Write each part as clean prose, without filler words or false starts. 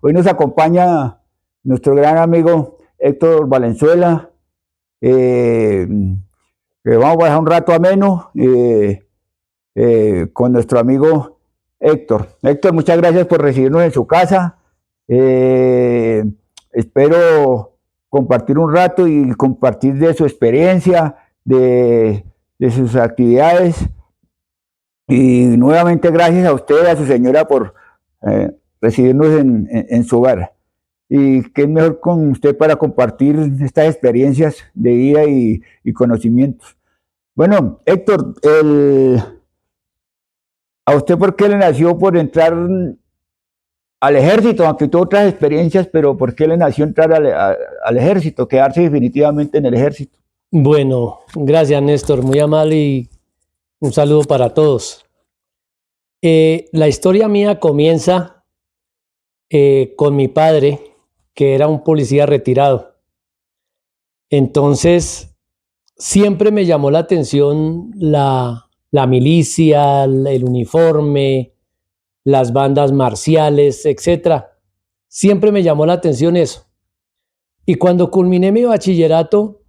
Hoy nos acompaña nuestro gran amigo Héctor Valenzuela, que vamos a pasar un rato ameno con nuestro amigo Héctor. Héctor, muchas gracias por recibirnos en su casa. Espero compartir un rato y compartir de su experiencia, de sus actividades. Y nuevamente gracias a usted y a su señora por recibirnos en su hogar. Y qué mejor con usted para compartir estas experiencias de vida y conocimientos. Bueno, Héctor, ¿a usted por qué le nació por entrar al ejército? Aunque tuvo otras experiencias, pero ¿por qué le nació entrar al ejército, quedarse definitivamente en el ejército? Bueno, gracias Néstor, muy amable y un saludo para todos. La historia mía comienza con mi padre, que era un policía retirado. Entonces, siempre me llamó la atención la milicia, el uniforme, las bandas marciales, etc. Siempre me llamó la atención eso. Y cuando culminé mi bachillerato,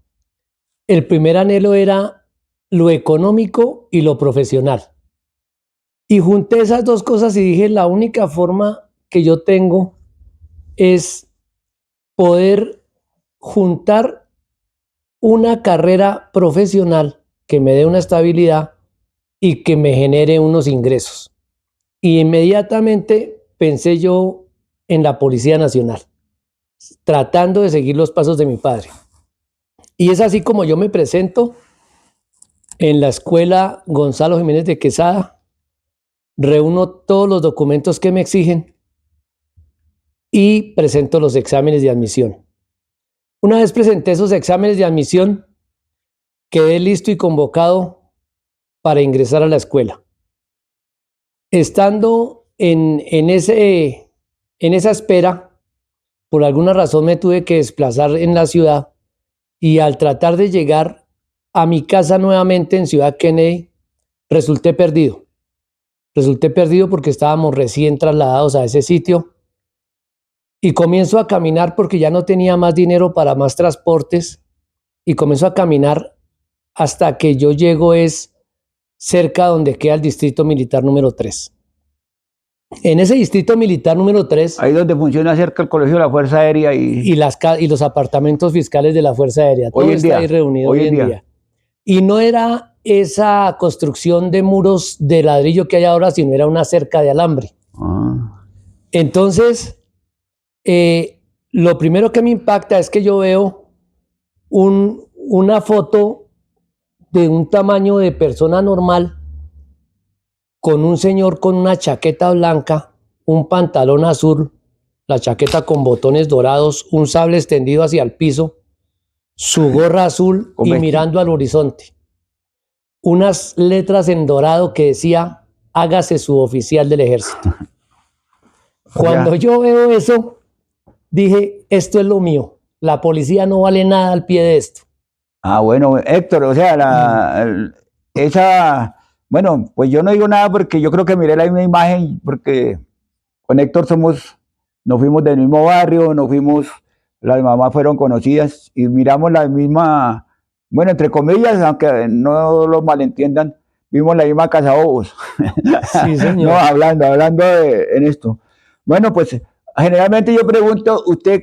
el primer anhelo era lo económico y lo profesional. Y junté esas dos cosas y dije, la única forma que yo tengo es poder juntar una carrera profesional que me dé una estabilidad y que me genere unos ingresos. Y inmediatamente pensé yo en la Policía Nacional, tratando de seguir los pasos de mi padre. Y es así como yo me presento en la escuela Gonzalo Jiménez de Quesada, reúno todos los documentos que me exigen y presento los exámenes de admisión. Una vez presenté esos exámenes de admisión, quedé listo y convocado para ingresar a la escuela. Estando en esa espera, por alguna razón me tuve que desplazar en la ciudad y al tratar de llegar a mi casa nuevamente en Ciudad Kennedy, resulté perdido. Resulté perdido porque estábamos recién trasladados a ese sitio y comienzo a caminar porque ya no tenía más dinero para más transportes y comienzo a caminar hasta que yo llego cerca donde queda el Distrito Militar número 3. En ese Distrito Militar número 3... Ahí donde funciona cerca el Colegio de la Fuerza Aérea y los apartamentos fiscales de la Fuerza Aérea. Todo está ahí reunido hoy en día. Y no era esa construcción de muros de ladrillo que hay ahora, sino era una cerca de alambre. Entonces, lo primero que me impacta es que yo veo una foto de un tamaño de persona normal con un señor con una chaqueta blanca, un pantalón azul, la chaqueta con botones dorados, un sable extendido hacia el piso, su gorra azul y mirando al horizonte. Unas letras en dorado que decía, hágase su oficial del ejército. Cuando yo veo eso, dije, esto es lo mío. La policía no vale nada al pie de esto. Ah, bueno, Héctor, o sea, bueno, pues yo no digo nada porque yo creo que miré la misma imagen, porque con Héctor nos fuimos del mismo barrio, las mamás fueron conocidas y miramos la misma, bueno, entre comillas, aunque no lo malentiendan, vimos la misma Casa Bobos. Sí, señor. No, hablando en esto. Bueno, pues generalmente yo pregunto, usted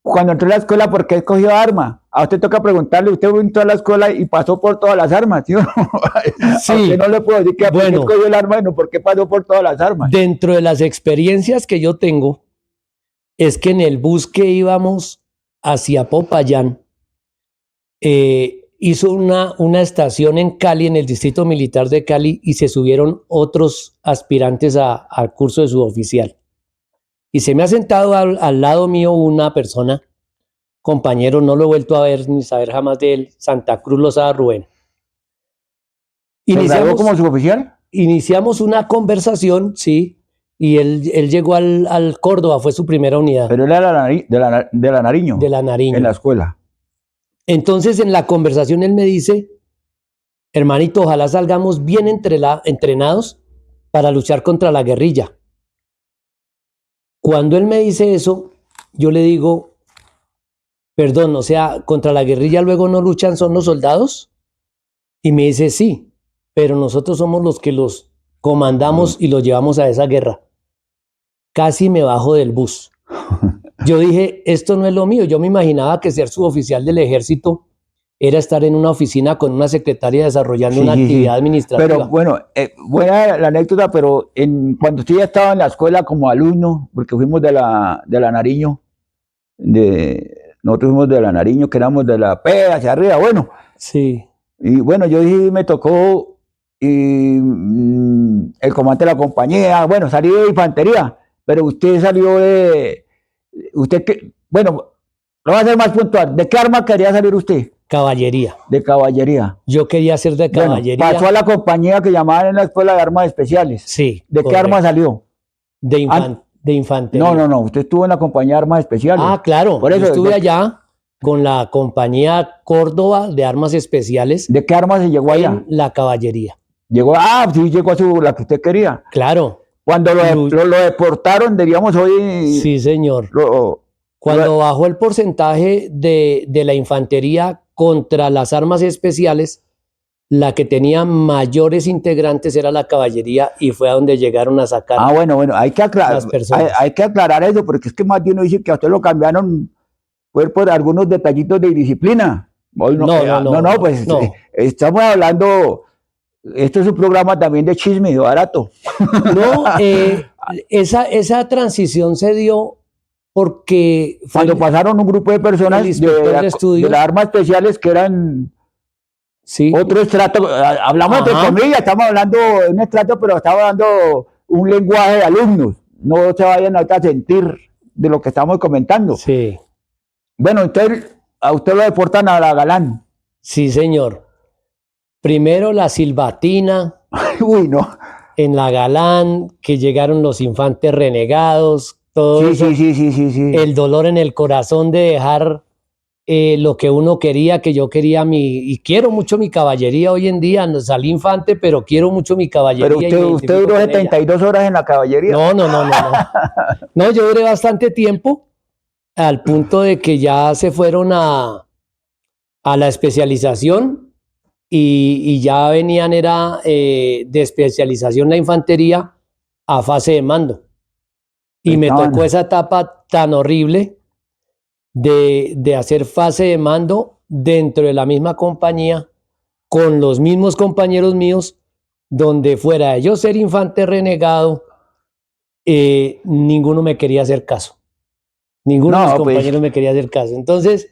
cuando entró a la escuela, ¿por qué escogió arma? A usted toca preguntarle, usted entró a la escuela y pasó por todas las armas, ¿sí? Sí. A usted no le puedo decir que por qué escogió el arma, sino por qué pasó por todas las armas. Dentro de las experiencias que yo tengo, es que en el bus que íbamos hacia Popayán, hizo una estación en Cali, en el Distrito Militar de Cali, y se subieron otros aspirantes al curso de suboficial. Y se me ha sentado al lado mío una persona, compañero, no lo he vuelto a ver ni saber jamás de él, Santa Cruz Lozada Rubén. ¿Se graduó como suboficial? Iniciamos una conversación, sí, y él llegó al Córdoba, fue su primera unidad. Pero él era de la Nariño. De la Nariño. En la escuela. Entonces en la conversación él me dice, hermanito, ojalá salgamos bien entrenados para luchar contra la guerrilla. Cuando él me dice eso, yo le digo, perdón, o sea, contra la guerrilla luego no luchan, son los soldados. Y me dice, sí, pero nosotros somos los que los comandamos y los llevamos a esa guerra. Casi me bajo del bus. Yo dije, esto no es lo mío. Yo me imaginaba que ser suboficial del ejército era estar en una oficina con una secretaria desarrollando una actividad administrativa. Pero bueno, buena la anécdota, pero cuando usted ya estaba en la escuela como alumno, porque fuimos de la Nariño, nosotros fuimos de la Nariño, que éramos de la P hacia arriba, bueno. Sí. Y bueno, yo dije, me tocó el comandante de la compañía, bueno, salí de infantería, pero usted salió bueno, lo voy a hacer más puntual, ¿de qué arma quería salir usted? Caballería. De caballería. Yo quería ser de caballería. Bueno, pasó a la compañía que llamaban en la escuela de armas especiales. Sí. ¿De qué arma salió? De infantería. No, usted estuvo en la compañía de armas especiales. Ah, claro. Por eso, yo estuve allá con la compañía Córdoba de armas especiales. ¿De qué arma se llegó allá? La caballería. Llegó, sí, llegó a la que usted quería. Claro. Cuando lo deportaron, diríamos hoy. Sí, señor. Cuando bajó el porcentaje de la infantería contra las armas especiales, la que tenía mayores integrantes era la caballería y fue a donde llegaron a sacar. Ah, bueno, hay que aclarar eso, porque es que más de uno dice que a usted lo cambiaron por algunos detallitos de disciplina. Hoy estamos hablando, esto es un programa también de chisme y barato. No, esa transición se dio porque cuando pasaron un grupo de personas de las armas especiales que eran otro estrato, hablamos entre comillas, estamos hablando de un estrato, pero estamos hablando un lenguaje de alumnos, no se vayan a sentir de lo que estamos comentando. Sí. Bueno, entonces a usted lo deportan a la Galán. Sí, señor. Primero la Silbatina. Uy, no. En la Galán, que llegaron los infantes renegados, todo eso. Sí. El dolor en el corazón de dejar lo que uno quería, que yo quería y quiero mucho mi caballería hoy en día. No salí infante, pero quiero mucho mi caballería. Pero usted duró 72 horas en la caballería. No. No, yo duré bastante tiempo, al punto de que ya se fueron a la especialización y ya venían de especialización la infantería a fase de mando. Y me tocó esa etapa tan horrible de hacer fase de mando dentro de la misma compañía, con los mismos compañeros míos, donde fuera de yo ser infante renegado, ninguno me quería hacer caso. Ninguno de mis compañeros me quería hacer caso. Entonces,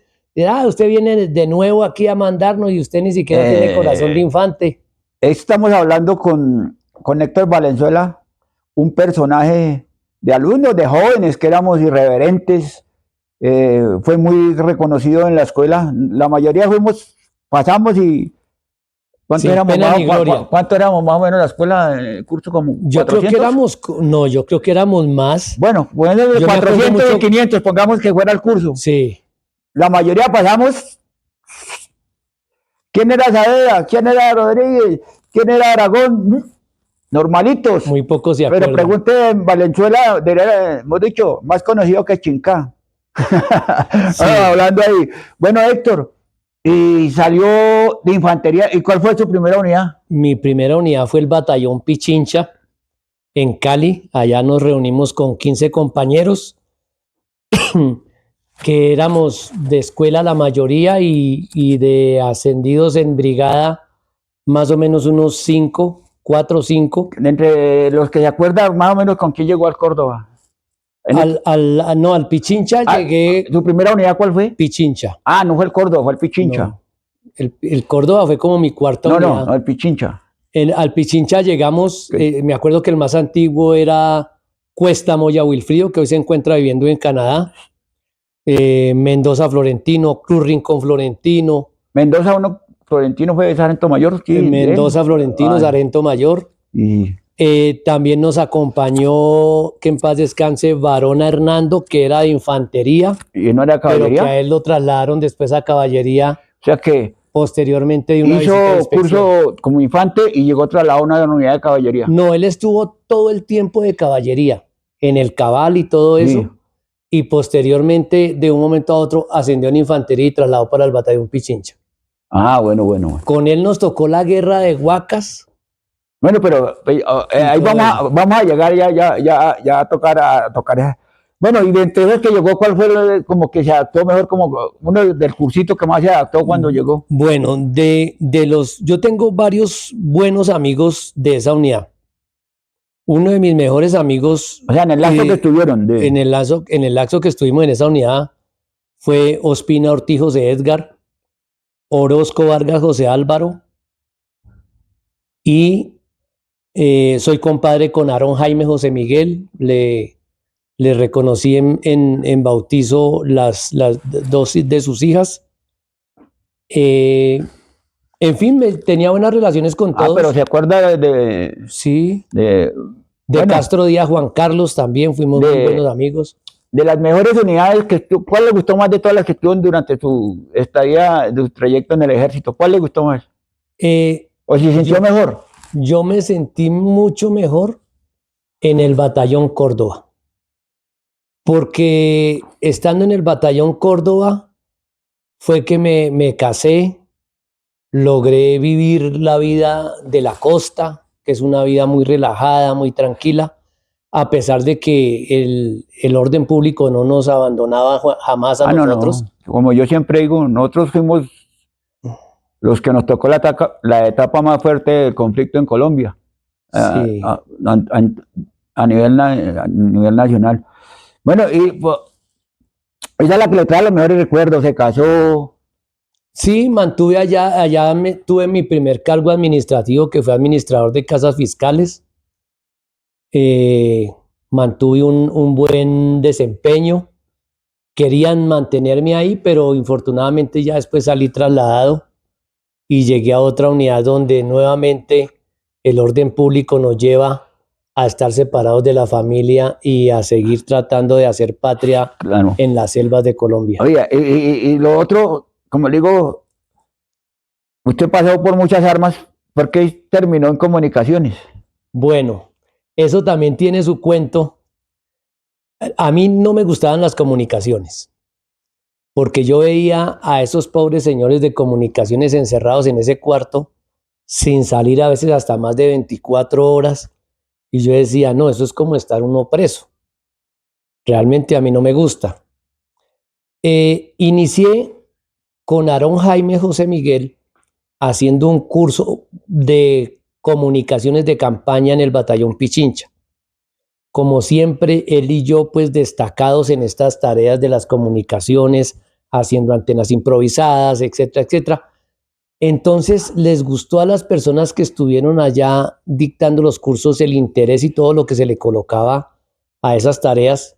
usted viene de nuevo aquí a mandarnos y usted ni siquiera tiene corazón de infante. Estamos hablando con Héctor Valenzuela, un personaje de alumnos, de jóvenes que éramos irreverentes. Fue muy reconocido en la escuela. La mayoría pasamos y ¿cuánto éramos más o menos en la escuela? El curso como yo 400. Yo creo que éramos más. Bueno, de 400 y 500, pongamos que fuera el curso. Sí. La mayoría pasamos. ¿Quién era Saavedra? ¿Quién era Rodríguez? ¿Quién era Aragón? Normalitos. Muy pocos se acuerdan. Pero pregunte en Valenzuela, hemos dicho, más conocido que Chinca. Sí. Hablando ahí. Bueno, Héctor, y salió de infantería. ¿Y cuál fue su primera unidad? Mi primera unidad fue el batallón Pichincha en Cali. Allá nos reunimos con 15 compañeros que éramos de escuela la mayoría y de ascendidos en brigada más o menos unos 4 o 5. Entre los que se acuerdan más o menos con quién llegó al Córdoba. Al Pichincha llegué. ¿Su primera unidad cuál fue? Pichincha. No fue el Córdoba, fue el Pichincha. No. El Córdoba fue como mi cuarta unidad. No, el Pichincha. Al Pichincha llegamos, me acuerdo que el más antiguo era Cuesta Moya Wilfrido, que hoy se encuentra viviendo en Canadá. Mendoza Florentino, Cruz Rincón Florentino. Mendoza Florentino fue de Sargento Mayor. Sí, Mendoza Florentino, Sargento Mayor. También nos acompañó, que en paz descanse, Varona Hernando, que era de infantería. ¿Y no era caballería? Pero que a él lo trasladaron después a caballería. O sea que posteriormente de una hizo curso como infante y llegó trasladado a una unidad de caballería. No, él estuvo todo el tiempo de caballería. en el Cabal y todo Sí. eso, y posteriormente, de un momento a otro, ascendió en infantería y trasladó para el batallón Pichincha. Ah, bueno. Con él nos tocó la guerra de Huacas. Bueno, pero ahí todo vamos a llegar ya a tocar. Bueno, y de entre esos que llegó, ¿cuál fue como que se adaptó mejor, como uno del cursito que más se adaptó cuando llegó? Bueno, yo tengo varios buenos amigos de esa unidad. Uno de mis mejores amigos, O sea, en el lapso que estuvieron. en el lapso que estuvimos en esa unidad, fue Ospina Ortiz José Edgar, Orozco Vargas José Álvaro, y soy compadre con Aarón Jaime José Miguel. Le reconocí en bautizo las dos de sus hijas. En fin, tenía buenas relaciones con todos. Pero se acuerda Sí. de De Castro Díaz Juan Carlos también fuimos muy buenos amigos. De las mejores unidades ¿cuál le gustó más de todas las que estuvo durante su estadía, su trayecto en el ejército? ¿Cuál le gustó más? ¿O se sintió mejor? Yo me sentí mucho mejor en el batallón Córdoba, porque estando en el batallón Córdoba fue que me casé, logré vivir la vida de la costa, que es una vida muy relajada, muy tranquila, a pesar de que el orden público no nos abandonaba jamás a nosotros. No. Como yo siempre digo, nosotros fuimos los que nos tocó la etapa más fuerte del conflicto en Colombia, Sí. a nivel nacional. Bueno, y pues, esa es la que le trae los mejores recuerdos, se casó. Sí, mantuve allá tuve mi primer cargo administrativo, que fue administrador de casas fiscales. Mantuve un buen desempeño. Querían mantenerme ahí, pero infortunadamente ya después salí trasladado y llegué a otra unidad donde nuevamente el orden público nos lleva a estar separados de la familia y a seguir tratando de hacer patria en las selvas de Colombia. Oye, y lo otro, como le digo, usted pasó por muchas armas, ¿por qué terminó en comunicaciones? Bueno, eso también tiene su cuento. A mí no me gustaban las comunicaciones, porque yo veía a esos pobres señores de comunicaciones encerrados en ese cuarto, sin salir a veces hasta más de 24 horas, y yo decía, no, eso es como estar uno preso. Realmente a mí no me gusta. Inicié con Aarón Jaime José Miguel haciendo un curso de comunicaciones de campaña en el batallón Pichincha. Como siempre, él y yo, pues destacados en estas tareas de las comunicaciones, haciendo antenas improvisadas, etcétera, etcétera. Entonces, les gustó a las personas que estuvieron allá dictando los cursos el interés y todo lo que se le colocaba a esas tareas,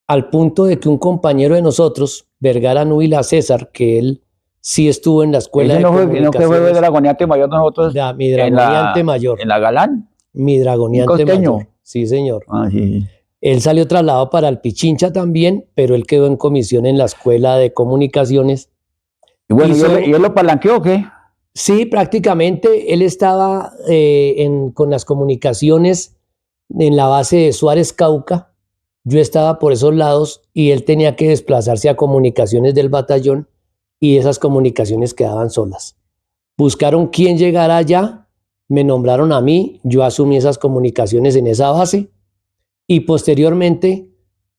al punto de que un compañero de nosotros, Vergara Núbila César, que él sí estuvo en la escuela de comunicaciones. ¿No que fue de dragoniante mayor nosotros? Mi dragoniante mayor. ¿En la Galán? Mi dragoniante mayor. Sí, señor. Sí. Él salió trasladado para el Pichincha también, pero él quedó en comisión en la escuela de comunicaciones. Y bueno, ¿y él lo palanqueó o qué? Sí, prácticamente él estaba con las comunicaciones en la base de Suárez Cauca. Yo estaba por esos lados y él tenía que desplazarse a comunicaciones del batallón y esas comunicaciones quedaban solas. Buscaron quién llegara allá, me nombraron a mí, yo asumí esas comunicaciones en esa base y posteriormente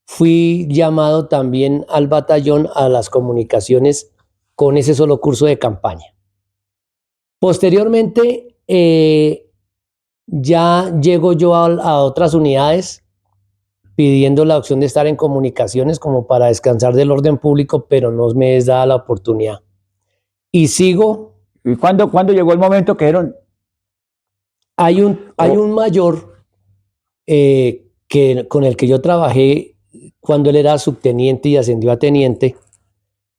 fui llamado también al batallón a las comunicaciones con ese solo curso de campaña. Posteriormente ya llego yo a otras unidades pidiendo la opción de estar en comunicaciones como para descansar del orden público, pero no me es dada la oportunidad. Y sigo. ¿Y cuándo llegó el momento que dijeron? Hay un mayor con el que yo trabajé cuando él era subteniente y ascendió a teniente,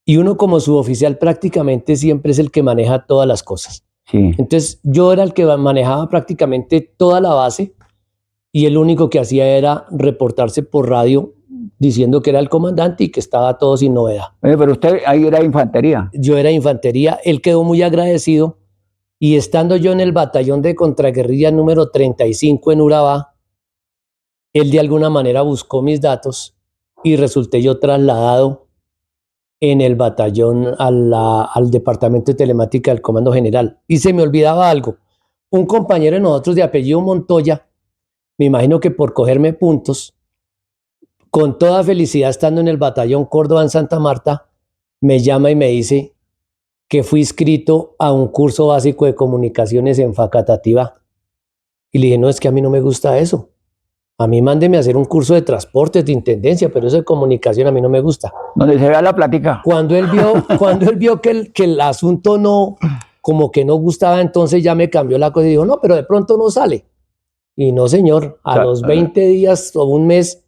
y uno como suboficial prácticamente siempre es el que maneja todas las cosas. Sí. Entonces yo era el que manejaba prácticamente toda la base y el único que hacía era reportarse por radio diciendo que era el comandante y que estaba todo sin novedad. Pero usted ahí era infantería. Yo era infantería, él quedó muy agradecido y estando yo en el batallón de contraguerrilla número 35 en Urabá, Él de alguna manera buscó mis datos y resulté yo trasladado en el batallón al departamento de telemática del Comando General. Y se me olvidaba algo. Un compañero de nosotros de apellido Montoya, me imagino que por cogerme puntos, con toda felicidad estando en el batallón Córdoba en Santa Marta, me llama y me dice que fui inscrito a un curso básico de comunicaciones en Facatativá. Y le dije, no, es que a mí no me gusta eso. A mí mándeme a hacer un curso de transporte, de intendencia, pero eso de comunicación a mí no me gusta. Donde se vea la plática. Cuando él vio que el asunto no, como que no gustaba, entonces ya me cambió la cosa y dijo, no, pero de pronto no sale. Y no, señor, a los 20 días o un mes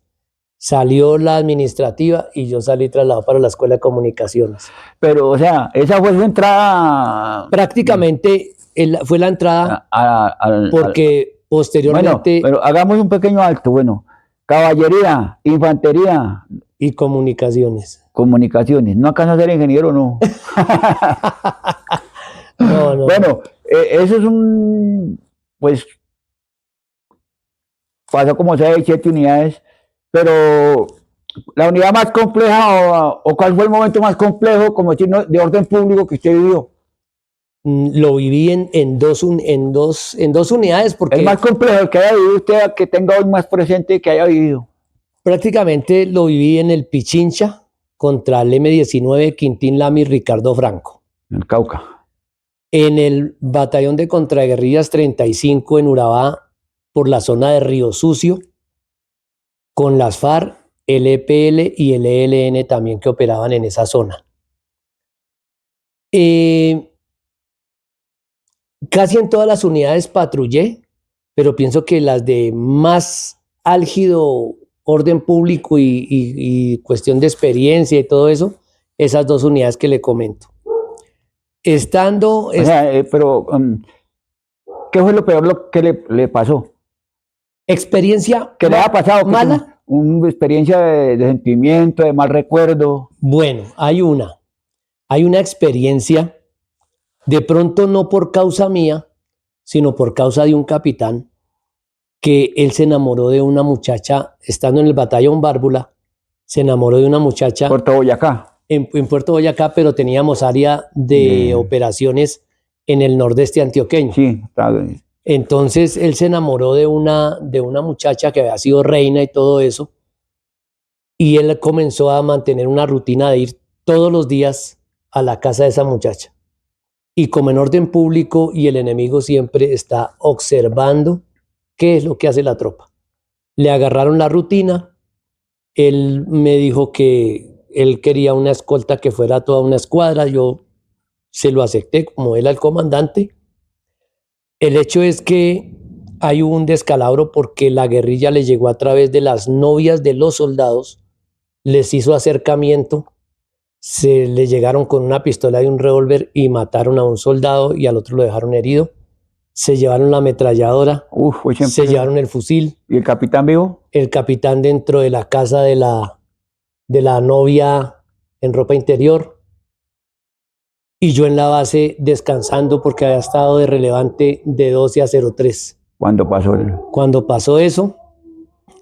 salió la administrativa y yo salí trasladado para la Escuela de Comunicaciones. Pero, o sea, esa fue su entrada. Prácticamente fue la entrada porque posteriormente... Bueno, pero hagamos un pequeño alto. Bueno, caballería, infantería. Y comunicaciones. Comunicaciones. ¿No alcanza a ser ingeniero o no? No. Bueno, eso es un... Pues... Pasó como 6, 7 unidades. Pero la unidad más compleja o cuál fue el momento más complejo, como decir, de orden público que usted vivió. Lo viví en dos unidades porque... El más complejo, el que haya vivido usted, que tenga hoy más presente que haya vivido. Prácticamente lo viví en el Pichincha contra el M-19 Quintín Lamy Ricardo Franco. En el Cauca. En el batallón de contraguerrillas 35 en Urabá, por la zona de Río Sucio, con las FARC, el EPL y el ELN también que operaban en esa zona. Casi en todas las unidades patrullé, pero pienso que las de más álgido orden público y cuestión de experiencia y todo eso, esas 2 unidades que le comento. Estando... pero, ¿qué fue lo peor que le pasó? Experiencia ¿Qué le ha pasado? ¿Mala? Una experiencia de sentimiento, de mal recuerdo. Bueno, hay una experiencia, de pronto no por causa mía, sino por causa de un capitán, que él se enamoró de una muchacha, estando en el batallón Bárbula, se enamoró de una muchacha... Puerto Boyacá. En Puerto Boyacá, pero teníamos área de operaciones en el nordeste antioqueño. Sí, está bien. Entonces él se enamoró de una muchacha que había sido reina y todo eso, y él comenzó a mantener una rutina de ir todos los días a la casa de esa muchacha. Y como en orden público y el enemigo siempre está observando qué es lo que hace la tropa. Le agarraron la rutina, él me dijo que él quería una escolta que fuera toda una escuadra, yo se lo acepté como él al comandante. El hecho es que hay un descalabro porque la guerrilla le llegó a través de las novias de los soldados, les hizo acercamiento, se le llegaron con una pistola y un revólver y mataron a un soldado y al otro lo dejaron herido. Se llevaron la ametralladora, se llevaron el fusil. ¿Y el capitán vivo? El capitán dentro de la casa de la novia en ropa interior. Y yo en la base descansando porque había estado de relevante de 12 a 03. ¿Cuándo pasó? Cuando pasó eso,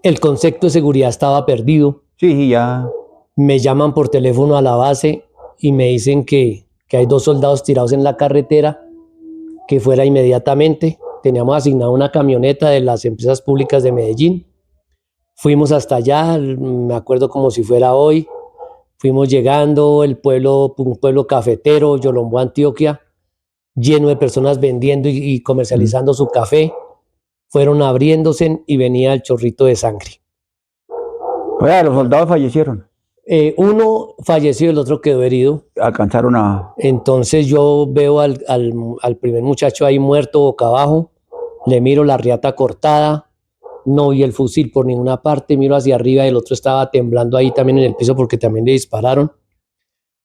el concepto de seguridad estaba perdido. Sí, ya. Me llaman por teléfono a la base y me dicen que hay 2 soldados tirados en la carretera, que fuera inmediatamente. Teníamos asignada una camioneta de las empresas públicas de Medellín. Fuimos hasta allá, me acuerdo como si fuera hoy. Fuimos llegando, un pueblo cafetero, Yolombó, Antioquia, lleno de personas vendiendo y comercializando su café. Fueron abriéndose y venía el chorrito de sangre. Oye, los soldados fallecieron. Uno falleció y el otro quedó herido. Alcanzaron a... Entonces yo veo al primer muchacho ahí muerto boca abajo, le miro la riata cortada, no vi el fusil por ninguna parte, miro hacia arriba y el otro estaba temblando ahí también en el piso porque también le dispararon.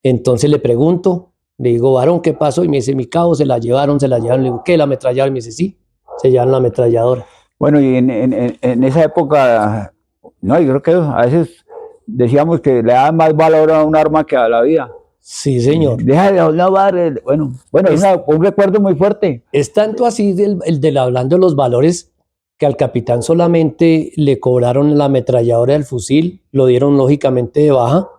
Entonces le pregunto, le digo, varón, ¿qué pasó? Y me dice, mi cabo, se la llevaron. Le digo, ¿qué? ¿La ametrallaron? Y me dice, sí, se llevaron la ametralladora. Bueno, y en esa época, no, yo creo que a veces decíamos que le daban más valor a un arma que a la vida. Sí, señor. Deja de hablar, bueno, es un recuerdo muy fuerte. Es tanto así hablando de los valores, que al capitán solamente le cobraron la ametralladora del fusil, lo dieron lógicamente de baja,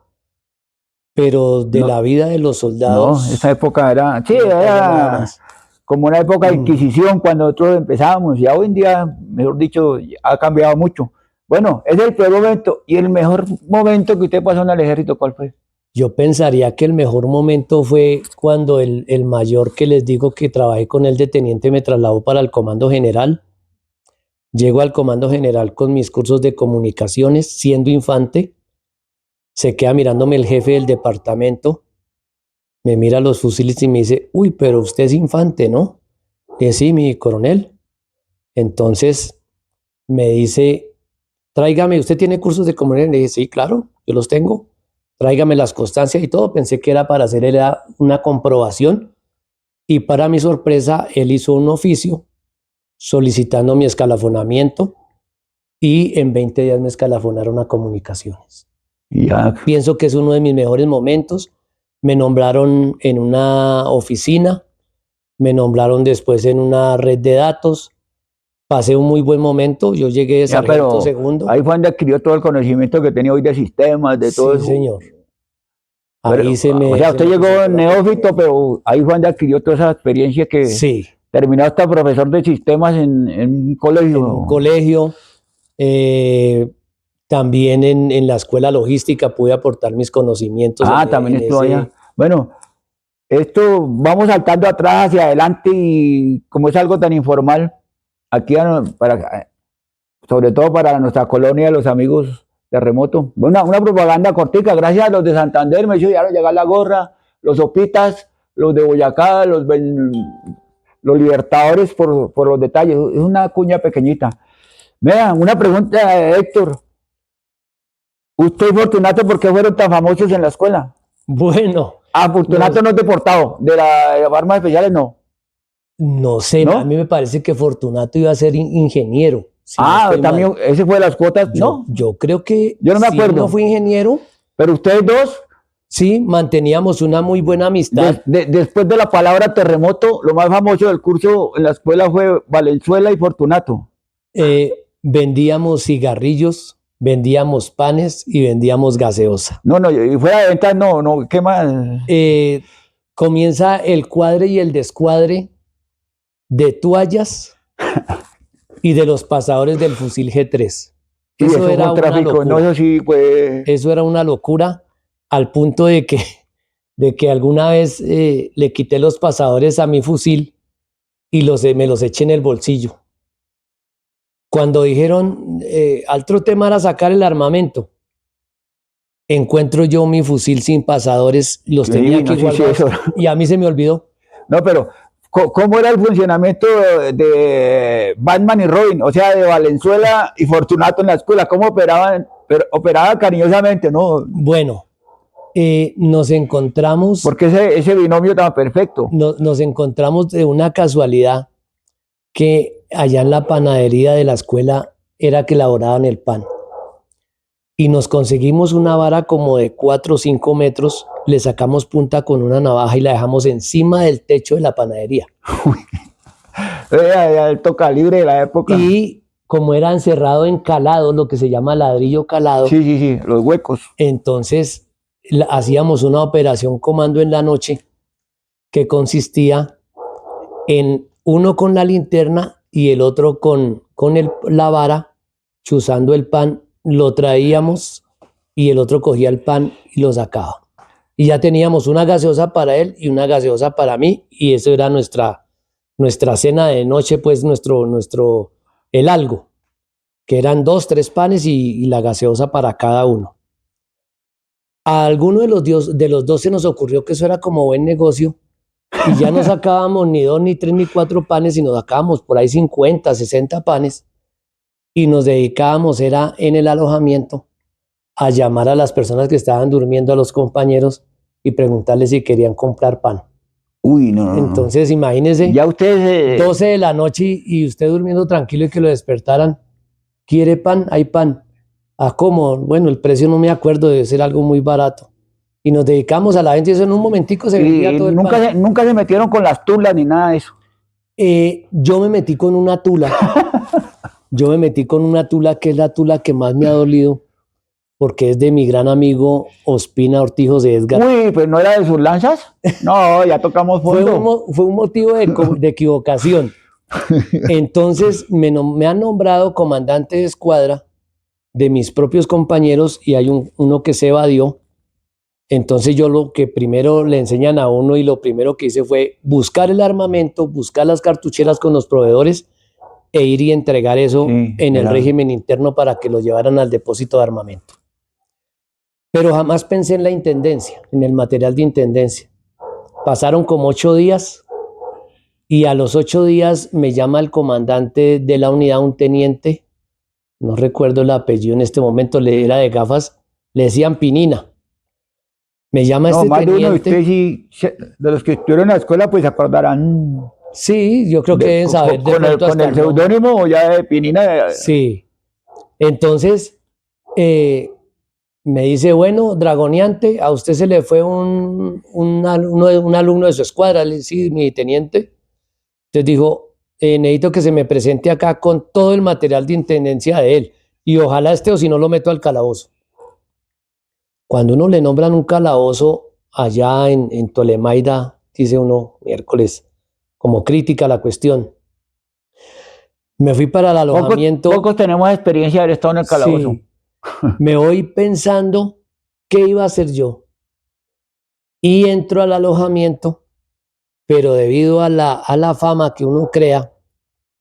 pero de No, la vida de los no, soldados esa época era, sí, no pasó nada era más. como una época de Inquisición cuando nosotros empezábamos. Ya hoy en día, mejor dicho, ha cambiado mucho. Bueno, ese es el peor momento. ¿Y el mejor momento que usted pasó en el ejército, cuál fue? Yo pensaría que el mejor momento fue cuando el mayor que les digo que trabajé con él de teniente me trasladó para el comando general. Llego al comando general con mis cursos de comunicaciones, siendo infante. Se queda mirándome el jefe del departamento, me mira los fusiles y me dice, uy, pero usted es infante, ¿no? Y dice, sí, mi coronel. Entonces me dice, tráigame, ¿usted tiene cursos de comunicación? Le dije, sí, claro, yo los tengo. Tráigame las constancias y todo. Pensé que era para hacer una comprobación. Y para mi sorpresa, él hizo un oficio solicitando mi escalafonamiento y en 20 días me escalafonaron a comunicaciones. Ya. Pienso que es uno de mis mejores momentos. Me nombraron en una oficina, me nombraron después en una red de datos. Pasé un muy buen momento. Yo llegué de sargento segundo. Ahí fue donde adquirió todo el conocimiento que tenía hoy de sistemas, de todo Sí, eso. señor. Pero, Ahí se me. o sea, se usted me llegó presentó la neófito, oportunidad. pero ahí fue donde adquirió toda esa experiencia que Sí, terminó hasta profesor de sistemas en un colegio. en un colegio. También en la escuela logística pude aportar mis conocimientos También en estuvo allá. ese. Bueno, esto vamos saltando atrás hacia adelante y como es algo tan informal, aquí sobre todo para nuestra colonia, los amigos de remoto, una propaganda cortica, gracias a los de Santander me hicieron llegar la gorra, los Opitas, los de Boyacá, los Libertadores por los detalles, es una cuña pequeñita. Vean, una pregunta, Héctor, ¿usted y Fortunato por qué fueron tan famosos en la escuela? Bueno, Fortunato no es deportado, de las armas especiales no. no sé, a ¿No? mí me parece que Fortunato iba a ser ingeniero. Si no estoy También, mal. ese fue de las cuotas, no. Yo creo que Yo no me si él acuerdo. no fue ingeniero, Pero ustedes dos, sí, manteníamos una muy buena amistad. después de la palabra terremoto, lo más famoso del curso en la escuela fue Valenzuela y Fortunato. Vendíamos cigarrillos, vendíamos panes y vendíamos gaseosa. No, y fuera de ventas, no, ¿qué más? Comienza el cuadre y el descuadre de toallas y de los pasadores del fusil G3. Sí, Eso era fue un una tráfico, locura. no, eso sí, pues. Eso era una locura al punto de que alguna vez le quité los pasadores a mi fusil y me los eché en el bolsillo. Cuando dijeron, otro tema era sacar el armamento, encuentro yo mi fusil sin pasadores, los tenía aquí guardados y a mí se me olvidó. No, pero ¿cómo era el funcionamiento de Batman y Robin? O sea, de Valenzuela y Fortunato en la escuela, ¿cómo operaban? Pero operaban cariñosamente, ¿no? Bueno, nos encontramos. ¿Por qué ese binomio tan perfecto? Nos encontramos de una casualidad que allá en la panadería de la escuela era que elaboraban el pan. Y nos conseguimos una vara como de 4 o 5 metros, le sacamos punta con una navaja y la dejamos encima del techo de la panadería. Alto calibre de la época. Y como era encerrado en calado, lo que se llama ladrillo calado. Sí, los huecos. Entonces hacíamos una operación comando en la noche que consistía en uno con la linterna y el otro con la vara, chuzando el pan, lo traíamos y el otro cogía el pan y lo sacaba. Y ya teníamos una gaseosa para él y una gaseosa para mí, y eso era nuestra cena de noche, pues el algo, que eran 2, 3 panes y la gaseosa para cada uno. A alguno de los dos se nos ocurrió que eso era como buen negocio, y ya no sacábamos ni 2, ni 3, ni 4 panes, sino sacábamos por ahí 50, 60 panes, y nos dedicábamos, era en el alojamiento, a llamar a las personas que estaban durmiendo, a los compañeros, y preguntarles si querían comprar pan. Uy, no. Entonces, imagínese, ya ustedes 12 de la noche y usted durmiendo tranquilo y que lo despertaran. ¿Quiere pan? Hay pan. ¿Cómo? Bueno, el precio no me acuerdo, debe ser algo muy barato. Y nos dedicamos a la venta y eso en un momentico se vendía todo el pan. Nunca se metieron con las tulas ni nada de eso. Yo me metí con una tula yo me metí con una tula que es la tula que más me ha dolido, porque es de mi gran amigo Ospina Ortijos de Edgar. Uy, pues no era de sus lanzas. No, ya tocamos fondo. Fue un motivo de equivocación. Entonces me han nombrado comandante de escuadra de mis propios compañeros y hay uno que se evadió. Entonces yo lo que primero le enseñan a uno y lo primero que hice fue buscar el armamento, buscar las cartucheras con los proveedores e ir y entregar eso en el régimen interno para que lo llevaran al depósito de armamento. Pero jamás pensé en la intendencia, en el material de intendencia. Pasaron como 8 días y a los 8 días me llama el comandante de la unidad, un teniente, no recuerdo el apellido en este momento, era de gafas, le decían Pinina. Me llama este más teniente. De uno de ustedes, de los que estuvieron en la escuela, pues se acordarán. Sí, yo creo que deben saber de pronto con el seudónimo ya de Pinina. Sí. Entonces, me dice, bueno, Dragoneante, a usted se le fue un alumno de su escuadra. Le dije, sí, mi teniente. Entonces dijo, necesito que se me presente acá con todo el material de intendencia de él. Y ojalá o si no lo meto al calabozo. Cuando uno le nombran un calabozo allá en Tolemaida, dice uno miércoles, como crítica a la cuestión. Me fui para el alojamiento. Pocos tenemos experiencia de haber estado en el calabozo. Sí. Me voy pensando qué iba a hacer yo. Y entro al alojamiento, pero debido a la fama que uno crea,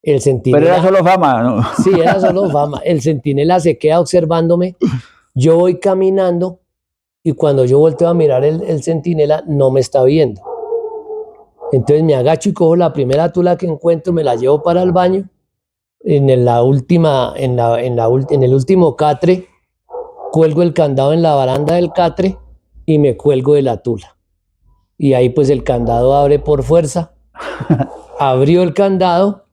el centinela... Pero era solo fama, ¿no? Sí, era solo fama. El centinela se queda observándome. Yo voy caminando y cuando yo volteo a mirar el centinela, no me está viendo. Entonces me agacho y cojo la primera tula que encuentro, me la llevo para el baño. En el último catre, cuelgo el candado en la baranda del catre y me cuelgo de la tula. Y ahí pues el candado abre por fuerza. Abrió el candado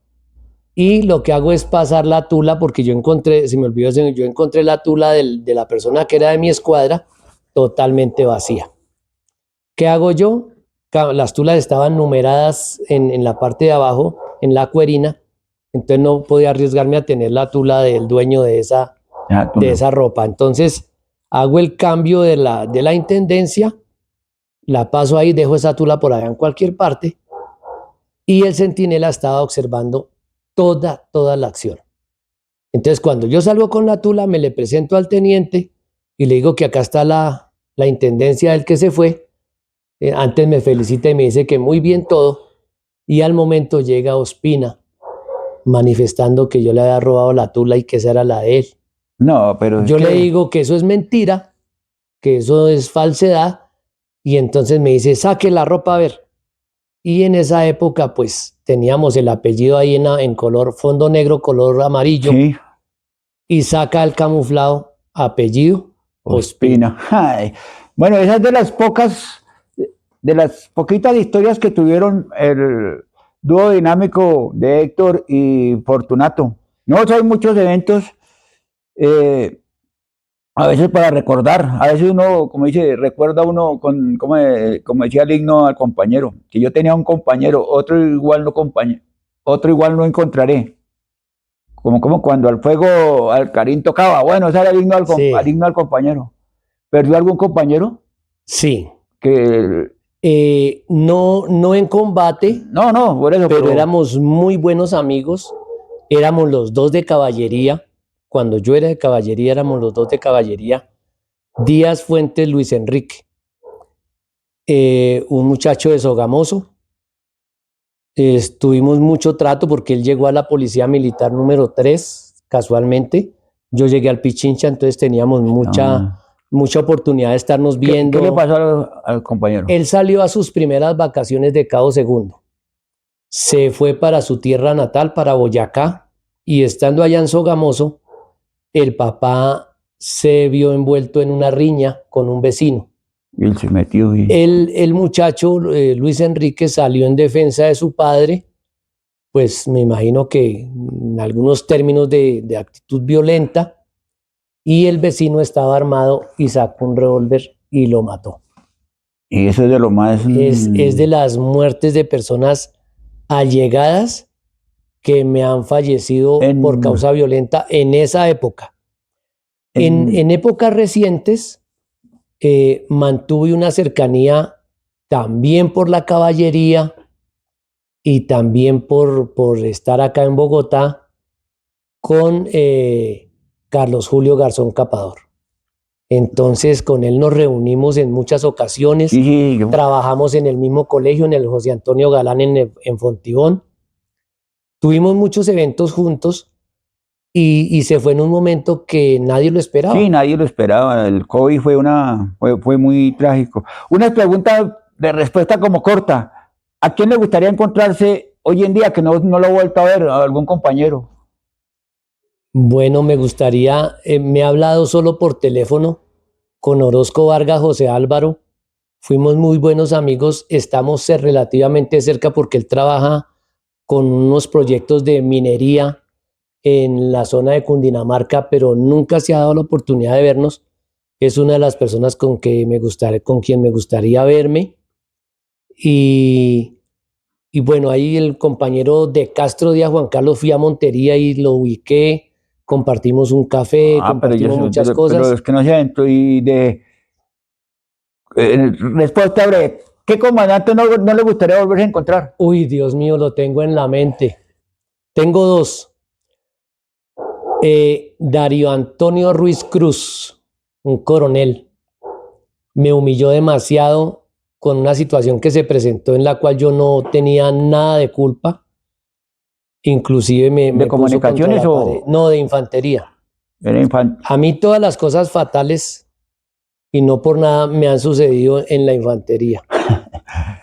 y lo que hago es pasar la tula, porque yo encontré, se me olvidó, yo encontré la tula de la persona que era de mi escuadra totalmente vacía. ¿Qué hago yo? Las tulas estaban numeradas en la parte de abajo, en la cuerina, entonces no podía arriesgarme a tener la tula del dueño de esa ropa. Entonces hago el cambio de la intendencia, la paso ahí, dejo esa tula por allá en cualquier parte y el centinela estaba observando toda la acción. Entonces cuando yo salgo con la tula me le presento al teniente y le digo que acá está la intendencia del que se fue. Antes me felicita y me dice que muy bien todo y al momento llega Ospina manifestando que yo le había robado la tula y que esa era la de él. No, pero yo le digo que eso es mentira, que eso es falsedad y entonces me dice, saque la ropa a ver. Y en esa época pues teníamos el apellido ahí en color fondo negro, color amarillo. Sí. Y saca el camuflado apellido Ospina. Ay. Bueno, esa es de las poquitas historias que tuvieron el dúo dinámico de Héctor y Fortunato. No, hay muchos eventos, a veces para recordar, a veces uno, como dice, recuerda uno como decía el himno al compañero, que yo tenía un compañero, otro igual no encontraré. Como cuando al fuego Alcarín tocaba, bueno, ese era el himno al compañero. ¿Perdió algún compañero? Sí. Que no en combate. No, por eso. Pero éramos muy buenos amigos. Éramos los dos de caballería. Cuando yo era de caballería, éramos los dos de caballería. Díaz Fuentes, Luis Enrique. Un muchacho de Sogamoso. Tuvimos mucho trato porque él llegó a la policía militar número 3, casualmente. Yo llegué al Pichincha, entonces teníamos mucha oportunidad de estarnos viendo. ¿Qué le pasó al compañero? Él salió a sus primeras vacaciones de Cabo Segundo. Se fue para su tierra natal, para Boyacá, y estando allá en Sogamoso, el papá se vio envuelto en una riña con un vecino. Y él se metió. El muchacho, Luis Enrique, salió en defensa de su padre, pues me imagino que en algunos términos de actitud violenta, y el vecino estaba armado y sacó un revólver y lo mató. Y eso es de lo más... Es de las muertes de personas allegadas que me han fallecido por causa violenta en esa época. En épocas recientes mantuve una cercanía también por la caballería y también por estar acá en Bogotá con Carlos Julio Garzón Capador. Entonces con él nos reunimos en muchas ocasiones, trabajamos en el mismo colegio, en el José Antonio Galán en Fontibón. Tuvimos muchos eventos juntos y se fue en un momento que nadie lo esperaba. Sí, nadie lo esperaba. El COVID fue muy trágico. Una pregunta de respuesta como corta. ¿A quién le gustaría encontrarse hoy en día que no lo he vuelto a ver? ¿A algún compañero? Bueno, me gustaría, me he hablado solo por teléfono con Orozco Vargas, José Álvaro. Fuimos muy buenos amigos, estamos relativamente cerca porque él trabaja con unos proyectos de minería en la zona de Cundinamarca, pero nunca se ha dado la oportunidad de vernos. Es una de las personas con quien me gustaría verme. Y bueno, ahí el compañero de Castro Díaz, Juan Carlos, fui a Montería y lo ubiqué, compartimos un café, compartimos muchas cosas. Pero es que no sé, respuesta breve. ¿Qué comandante no le gustaría volverse a encontrar? Uy, Dios mío, lo tengo en la mente. Tengo dos. Darío Antonio Ruiz Cruz, un coronel, me humilló demasiado con una situación que se presentó en la cual yo no tenía nada de culpa. Inclusive ¿De comunicaciones o...? No, de infantería. Era A mí todas las cosas fatales y no por nada me han sucedido en la infantería.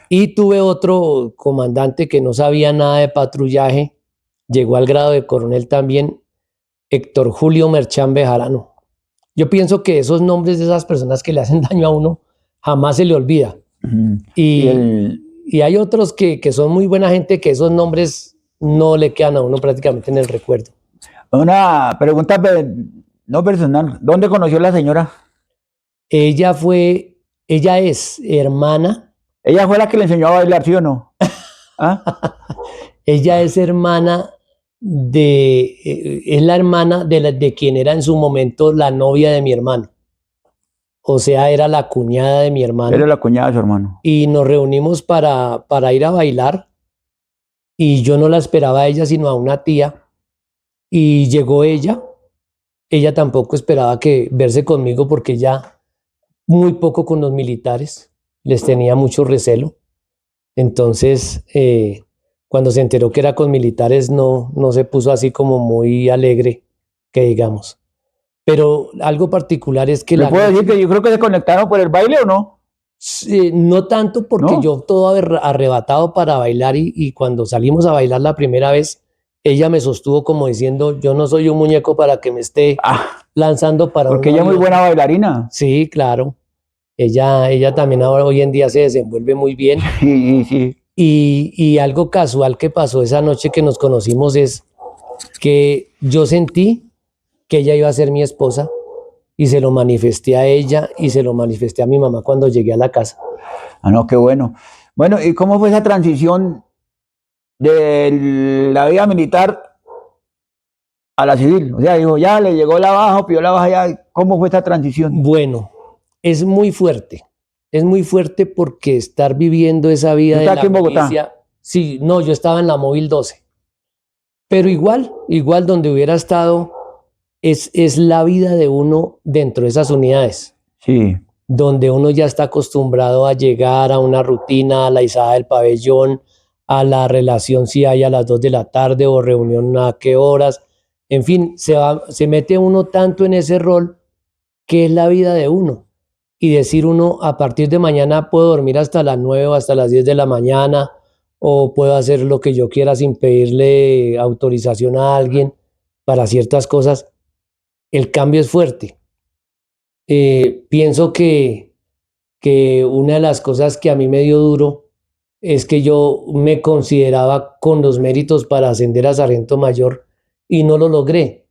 Y tuve otro comandante que no sabía nada de patrullaje, llegó al grado de coronel también, Héctor Julio Merchán Bejarano. Yo pienso que esos nombres de esas personas que le hacen daño a uno jamás se le olvida. Y hay otros que son muy buena gente que esos nombres no le quedan a uno prácticamente en el recuerdo. Una pregunta no personal. ¿Dónde conoció a la señora? Ella es hermana. ¿Ella fue la que le enseñó a bailar, sí o no? ¿Ah? Ella es hermana es la hermana de quien era en su momento la novia de mi hermano. O sea, era la cuñada de mi hermano. Era la cuñada de su hermano. Y nos reunimos para ir a bailar. Y yo no la esperaba a ella, sino a una tía. Y llegó ella. Ella tampoco esperaba verse conmigo porque ya muy poco con los militares. Les tenía mucho recelo. Entonces, cuando se enteró que era con militares, no se puso así como muy alegre, que digamos. Pero algo particular es que ¿Le puedo decir que yo creo que se conectaron por el baile o no? No tanto porque ¿No? yo todo arrebatado para bailar y cuando salimos a bailar la primera vez, ella me sostuvo como diciendo, yo no soy un muñeco para que me esté lanzando para porque ella es muy buena bailarina. Sí, claro. Ella también ahora hoy en día se desenvuelve muy bien. Sí. Y algo casual que pasó esa noche que nos conocimos es que yo sentí que ella iba a ser mi esposa y se lo manifesté a ella y se lo manifesté a mi mamá cuando llegué a la casa. Ah, no, qué bueno. Bueno, ¿y cómo fue esa transición de la vida militar a la civil? O sea, dijo, ya le llegó la baja, pidió la baja, ya. ¿Cómo fue esa transición? Bueno, es muy fuerte. Es muy fuerte porque estar viviendo esa vida de la aquí en Bogotá? milicia. Sí, no, yo estaba en la Móvil 12. Pero igual donde hubiera estado, es la vida de uno dentro de esas unidades. Sí. Donde uno ya está acostumbrado a llegar a una rutina, a la izada del pabellón, a la relación si hay a las 2 de la tarde o reunión a qué horas. En fin, se mete uno tanto en ese rol que es la vida de uno. Y decir uno, a partir de mañana puedo dormir hasta las 9 o hasta las 10 de la mañana, o puedo hacer lo que yo quiera sin pedirle autorización a alguien para ciertas cosas. El cambio es fuerte. Pienso que una de las cosas que a mí me dio duro es que yo me consideraba con los méritos para ascender a sargento mayor y no lo logré.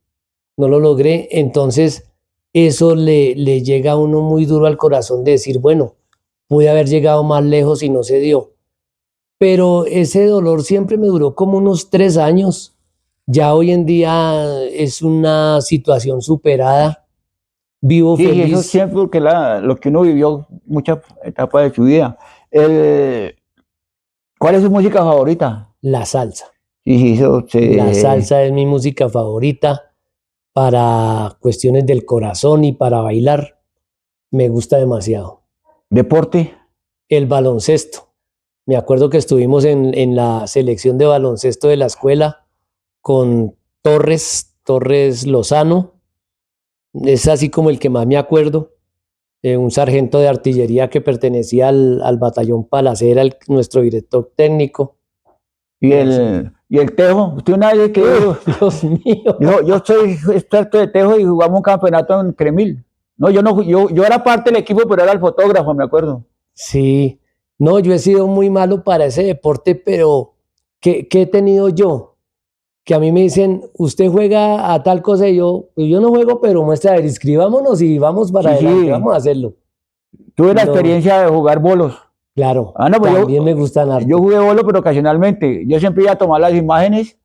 Entonces eso le llega a uno muy duro al corazón de decir, bueno, pude haber llegado más lejos y no se dio. Pero ese dolor siempre me duró como unos 3 años Ya hoy en día es una situación superada. Vivo Sí, eso feliz. siempre porque lo que uno vivió muchas etapas de su vida. ¿Cuál es su música favorita? La salsa. Sí, eso La salsa es mi música favorita para cuestiones del corazón y para bailar. Me gusta demasiado. deporte. El baloncesto. Me acuerdo que estuvimos en la selección de baloncesto de la escuela con Torres Lozano. Es así como el que más me acuerdo. Un sargento de artillería que pertenecía al batallón Palacera, nuestro director técnico. Y el tejo. Usted una vez que Dios mío. yo soy experto de tejo y jugamos un campeonato en Cremil. No, yo era parte del equipo, pero era el fotógrafo, me acuerdo. Sí, no, yo he sido muy malo para ese deporte, pero ¿qué he tenido yo? Que a mí me dicen, usted juega a tal cosa y pues yo no juego, pero muestra, a ver, inscribámonos y vamos para Sí, adelante, sí. vamos a hacerlo. Tuve la No, experiencia de jugar bolos. claro, Ah, no, pues también me gustan yo harto. jugué bolo, pero ocasionalmente. Yo siempre iba a tomar las imágenes,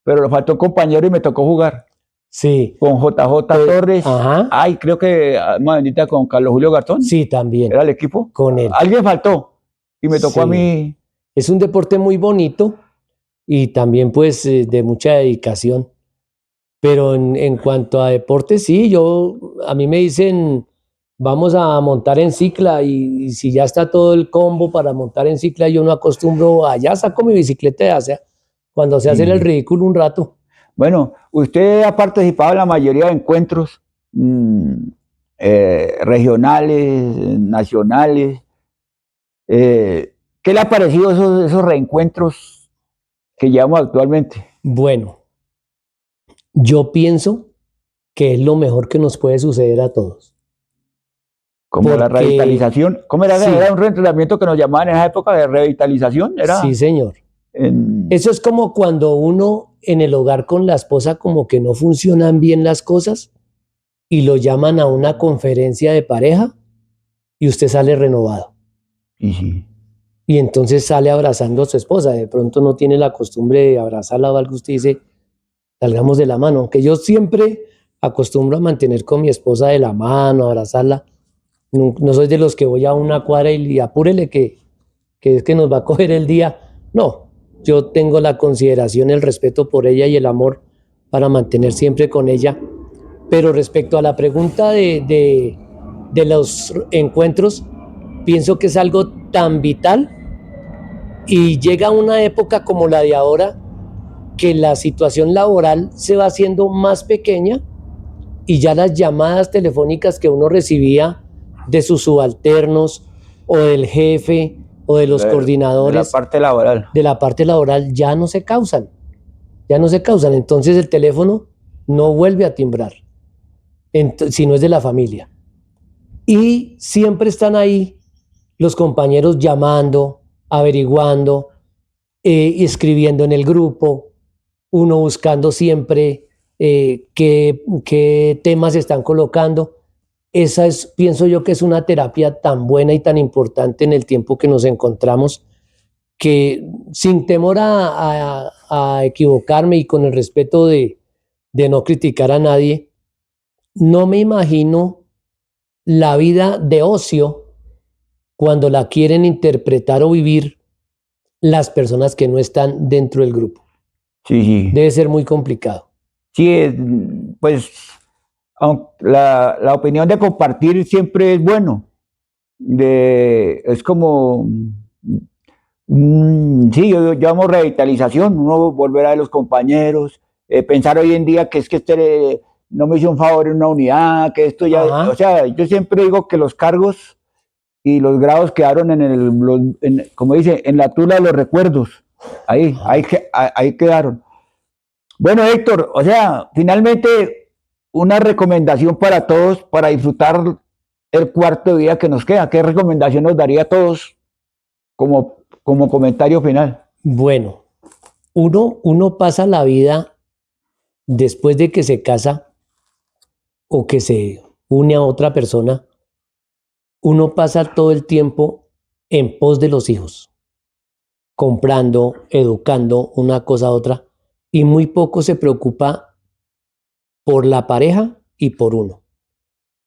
pero le faltó un compañero y me tocó jugar Sí, con JJ Torres. ajá, Ay, creo que, alma bendita, con Carlos Julio Garzón. sí, también, Era el equipo. con él. Alguien faltó y me tocó a Sí, mí. es un deporte muy bonito y también pues de mucha dedicación. Pero en cuanto a deporte, sí, a mí me dicen, vamos a montar en cicla y si ya está todo el combo para montar en cicla, yo no acostumbro, allá saco mi bicicleta, o sea, cuando se hace el Sí. ridículo un rato. Bueno, usted ha participado en la mayoría de encuentros regionales, nacionales. ¿Qué le ha parecido esos reencuentros que llevamos actualmente? Bueno, yo pienso que es lo mejor que nos puede suceder a todos. Como la Porque, revitalización. ¿Cómo era? Era sí, un reentrenamiento que nos llamaban en esa época de revitalización. sí, Era señor. en... Eso es como cuando uno en el hogar con la esposa como que no funcionan bien las cosas y lo llaman a una conferencia de pareja y usted sale renovado. Y sí. Y entonces sale abrazando a su esposa. De pronto no tiene la costumbre de abrazarla o algo, usted dice, salgamos de la mano. Aunque yo siempre acostumbro a mantener con mi esposa de la mano, abrazarla. No, no soy de los que voy a una cuadra y apúrele que es que nos va a coger el día. No, yo tengo la consideración, el respeto por ella y el amor para mantener siempre con ella. Pero respecto a la pregunta de los encuentros, pienso que es algo tan vital y llega una época como la de ahora que la situación laboral se va haciendo más pequeña y ya las llamadas telefónicas que uno recibía de sus subalternos o del jefe o de los De la coordinadores parte laboral. de la parte laboral ya no se causan, ya no se causan. Entonces el teléfono no vuelve a timbrar, si no es de la familia. Y siempre están ahí los compañeros llamando, averiguando, escribiendo en el grupo, uno buscando siempre qué temas están colocando. Esa es, pienso yo que es una terapia tan buena y tan importante en el tiempo que nos encontramos, que sin temor a equivocarme y con el respeto de no criticar a nadie, no me imagino la vida de ocio cuando la quieren interpretar o vivir las personas que no están dentro del grupo. Sí, sí. Debe ser muy complicado. Sí, pues la opinión de compartir siempre es bueno. Es como, sí, yo llamo revitalización, uno volver a ver los compañeros, pensar hoy en día que es que este no me hizo un favor en una unidad, que esto ya, Ajá. o sea, yo siempre digo que los cargos y los grados quedaron como dice, en la tula de los recuerdos, ahí quedaron. Bueno, Héctor, o sea, finalmente una recomendación para todos para disfrutar el cuarto de vida que nos queda. ¿Qué recomendación nos daría a todos como comentario final? Bueno, uno pasa la vida después de que se casa o que se une a otra persona, uno pasa todo el tiempo en pos de los hijos, comprando, educando, una cosa a otra, y muy poco se preocupa por la pareja y por uno.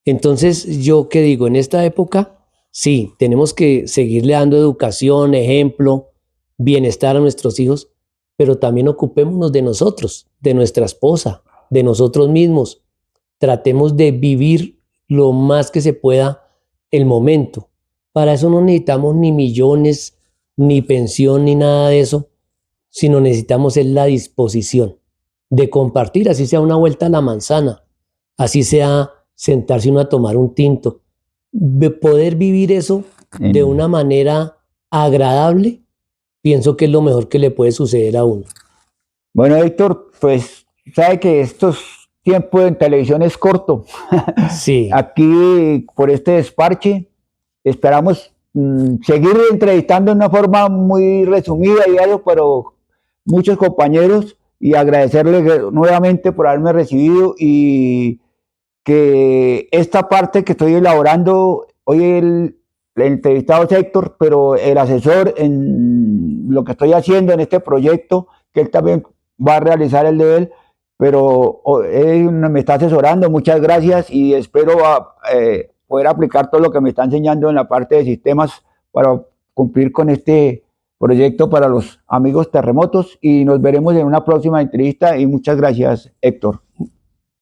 Entonces, yo qué digo, en esta época, sí, tenemos que seguirle dando educación, ejemplo, bienestar a nuestros hijos, pero también ocupémonos de nosotros, de nuestra esposa, de nosotros mismos. Tratemos de vivir lo más que se pueda el momento. Para eso no necesitamos ni millones, ni pensión, ni nada de eso, sino necesitamos es la disposición de compartir, así sea una vuelta a la manzana, así sea sentarse uno a tomar un tinto, de poder vivir eso de una manera agradable, pienso que es lo mejor que le puede suceder a uno. Bueno, Héctor, pues sabe que estos tiempos en televisión es corto. Sí. Aquí, por este desparche, esperamos seguir entrevistando de una forma muy resumida y diario, pero muchos compañeros, y agradecerles nuevamente por haberme recibido y que esta parte que estoy elaborando, hoy el entrevistado es Héctor, pero el asesor en lo que estoy haciendo en este proyecto, que él también va a realizar el de él, pero él me está asesorando, muchas gracias y espero poder aplicar todo lo que me está enseñando en la parte de sistemas para cumplir con este proyecto para los amigos terremotos y nos veremos en una próxima entrevista y muchas gracias, Héctor.